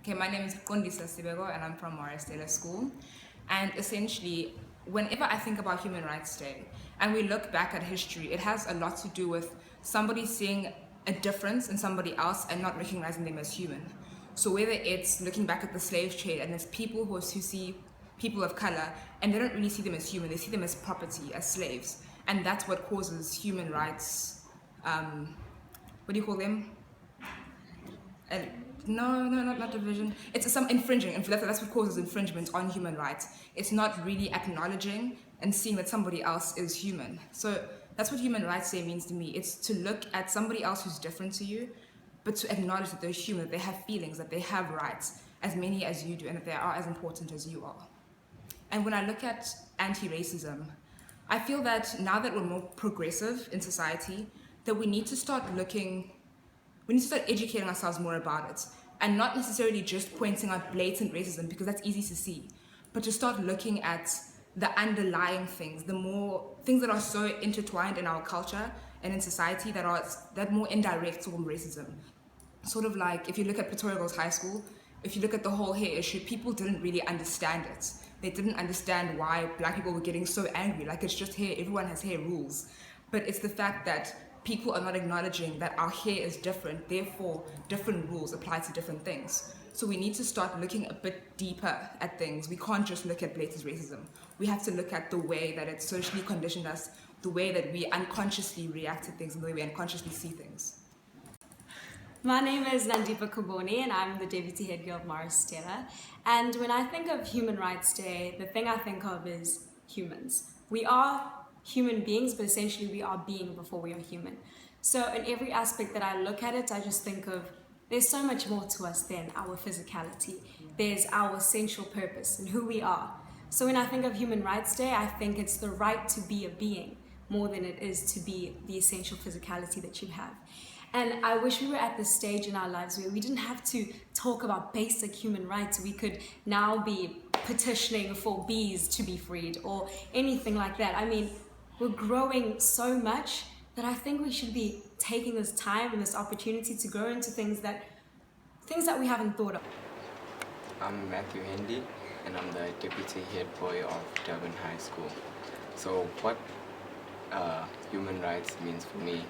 Okay, my name is Kondisa Sibego and I'm from Morris Taylor School. And essentially, whenever I think about Human Rights Day and we look back at history, it has a lot to do with somebody seeing a difference in somebody else and not recognizing them as human. So whether it's looking back at the slave trade and it's people who see people of color and they don't really see them as human, they see them as property, as slaves. And that's what causes human rights, what do you call them? And not division. It's some infringing. That's what causes infringement on human rights. It's not really acknowledging and seeing that somebody else is human. So that's what Human Rights Day means to me. It's to look at somebody else who's different to you, but to acknowledge that they're human, that they have feelings, that they have rights, as many as you do, and that they are as important as you are. And when I look at anti-racism, I feel that now that we're more progressive in society, that we need to start educating ourselves more about it and not necessarily just pointing out blatant racism because that's easy to see, but to start looking at the underlying things, the more things that are so intertwined in our culture and in society that more indirect form of racism. Sort of like if you look at Pretoria Girls High School, if you look at the whole hair issue, people didn't really understand it. They didn't understand why black people were getting so angry. Like, it's just hair, everyone has hair rules. But it's the fact that people are not acknowledging that our hair is different, therefore different rules apply to different things. So we need to start looking a bit deeper at things. We can't just look at blatant racism. We have to look at the way that it socially conditioned us, the way that we unconsciously react to things, and the way we unconsciously see things. My name is Nandipa Kuboni and I'm the Deputy Head Girl of Morris Taylor. And when I think of Human Rights Day, the thing I think of is humans. We are human beings, but essentially we are being before we are human. So in every aspect that I look at it, I just think of there's so much more to us than our physicality. There's our essential purpose and who we are. So when I think of Human Rights Day, I think it's the right to be a being more than it is to be the essential physicality that you have. And I wish we were at this stage in our lives where we didn't have to talk about basic human rights. We could now be petitioning for bees to be freed or anything like that. I mean, we're growing so much that I think we should be taking this time and this opportunity to grow into things that we haven't thought of. I'm Matthew Hendy and I'm the Deputy Head Boy of Durban High School. So what human rights means for me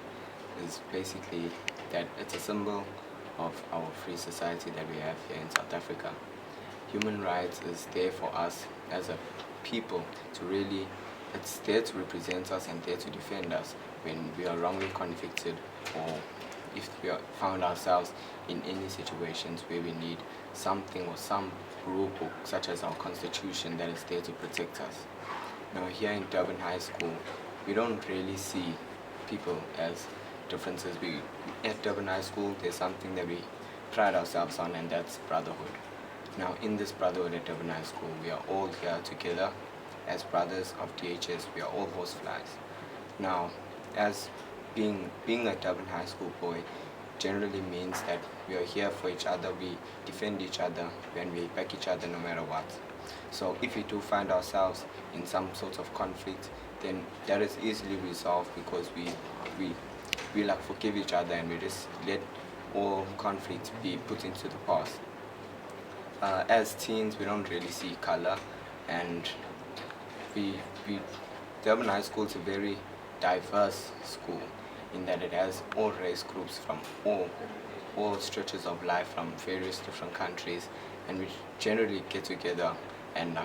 is basically that it's a symbol of our free society that we have here in South Africa. Human rights is there for us as a people to really, it's there to represent us and there to defend us when we are wrongly convicted or if we are found ourselves in any situations where we need something or some rule book such as our constitution that is there to protect us. Now here in Durban High School, we don't really see people as differences. At Durban High School, there's something that we pride ourselves on, and that's brotherhood. Now, in this brotherhood at Durban High School, we are all here together as brothers of DHS. We are all horseflies. Now, as being a Durban High School boy generally means that we are here for each other, we defend each other, and we back each other no matter what. So if we do find ourselves in some sort of conflict, then that is easily resolved because we like forgive each other and we just let all conflict be put into the past. As teens, we don't really see color, and Durban High School is a very diverse school in that it has all race groups from all stretches of life from various different countries, and we generally get together and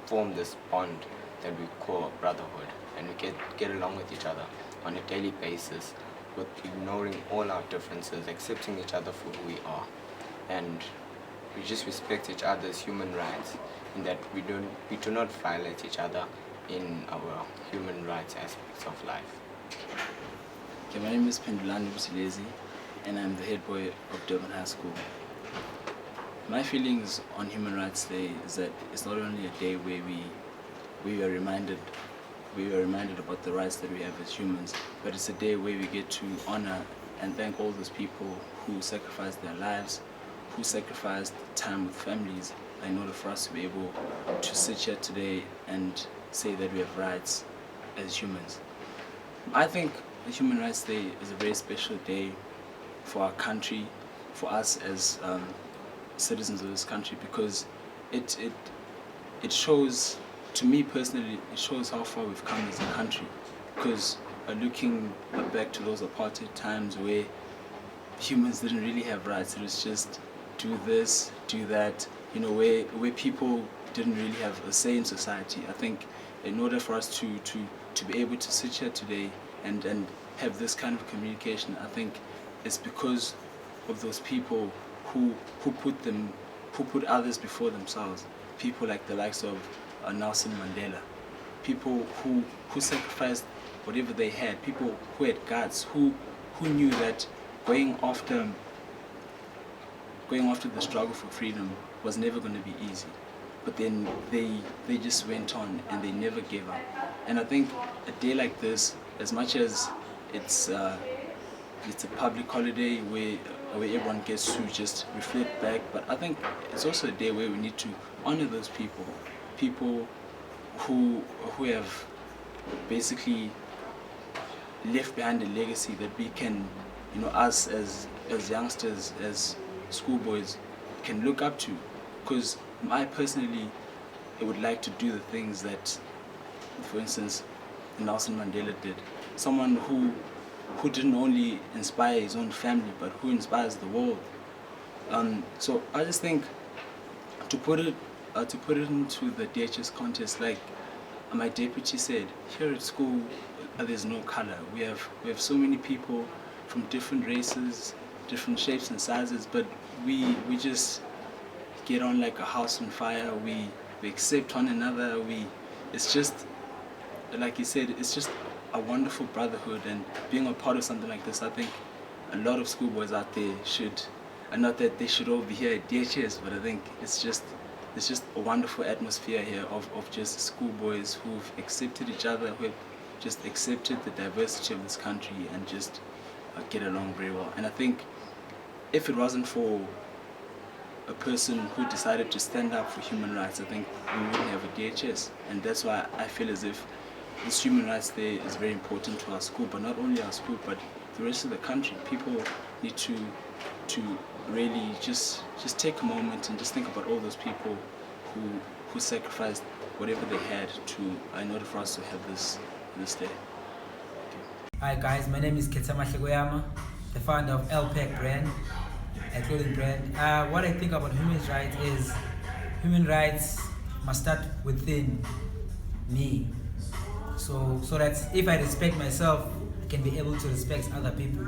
form this bond that we call brotherhood, and we get along with each other on a daily basis with ignoring all our differences, accepting each other for who we are, and we just respect each other's human rights in that we do not violate each other in our human rights aspects of life. Okay, my name is Pendulani Busilezi and I'm the head boy of Durban High School. My feelings on Human Rights Day is that it's not only a day where we are reminded about the rights that we have as humans, but it's a day where we get to honor and thank all those people who sacrificed their lives, who sacrificed time with families in order for us to be able to sit here today and say that we have rights as humans. I think the Human Rights Day is a very special day for our country, for us as citizens of this country, because it shows, to me personally, it shows how far we've come as a country. Because looking back to those apartheid times where humans didn't really have rights, it was just do this, do that, where people didn't really have a say in society. I think in order for us to be able to sit here today and have this kind of communication, I think it's because of those people who put others before themselves. People like the likes of Nelson Mandela, people who sacrificed whatever they had, people who had guts, who knew that going after the struggle for freedom was never going to be easy. But then they just went on and they never gave up. And I think a day like this, as much as it's a public holiday where everyone gets to just reflect back, but I think it's also a day where we need to honor those people who have basically left behind a legacy that we can, us as youngsters, as schoolboys, can look up to. Because I personally would like to do the things that, for instance, Nelson Mandela did. Someone who didn't only inspire his own family, but who inspires the world. So I just think, to put it into the DHS contest, like my deputy said, here at school there's no color. We have so many people from different races, different shapes and sizes, but we just get on like a house on fire. We accept one another. It's just, like you said, it's just a wonderful brotherhood. And being a part of something like this, I think a lot of schoolboys out there should, and not that they should all be here at DHS, but I think it's just a wonderful atmosphere here of just schoolboys who've accepted each other, who've just accepted the diversity of this country and just get along very well. And I think if it wasn't for a person who decided to stand up for human rights, I think we wouldn't have a DHS. And that's why I feel as if this human rights day is very important to our school, but not only our school, but the rest of the country. People need to really just take a moment and just think about all those people who sacrificed whatever they had in order for us to have this day. Hi guys, my name is Ketsama Shegoyama, the founder of LPEC brand, a clothing brand. What I think about human rights is human rights must start within me. So that if I respect myself, I can be able to respect other people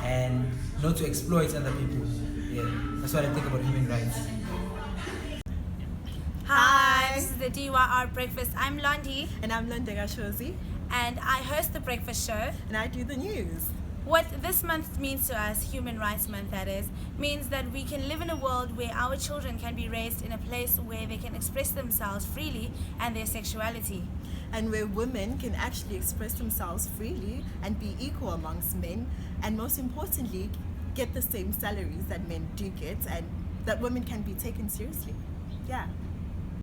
and not to exploit other people. Yeah, that's what I think about human rights. Hi, this is the DYR Breakfast. I'm Londi. And I'm Londega Shozi. And I host the breakfast show. And I do the news. What this month means to us, Human Rights Month that is, means that we can live in a world where our children can be raised in a place where they can express themselves freely and their sexuality. And where women can actually express themselves freely and be equal amongst men, and most importantly, get the same salaries that men do get, and that women can be taken seriously. Yeah.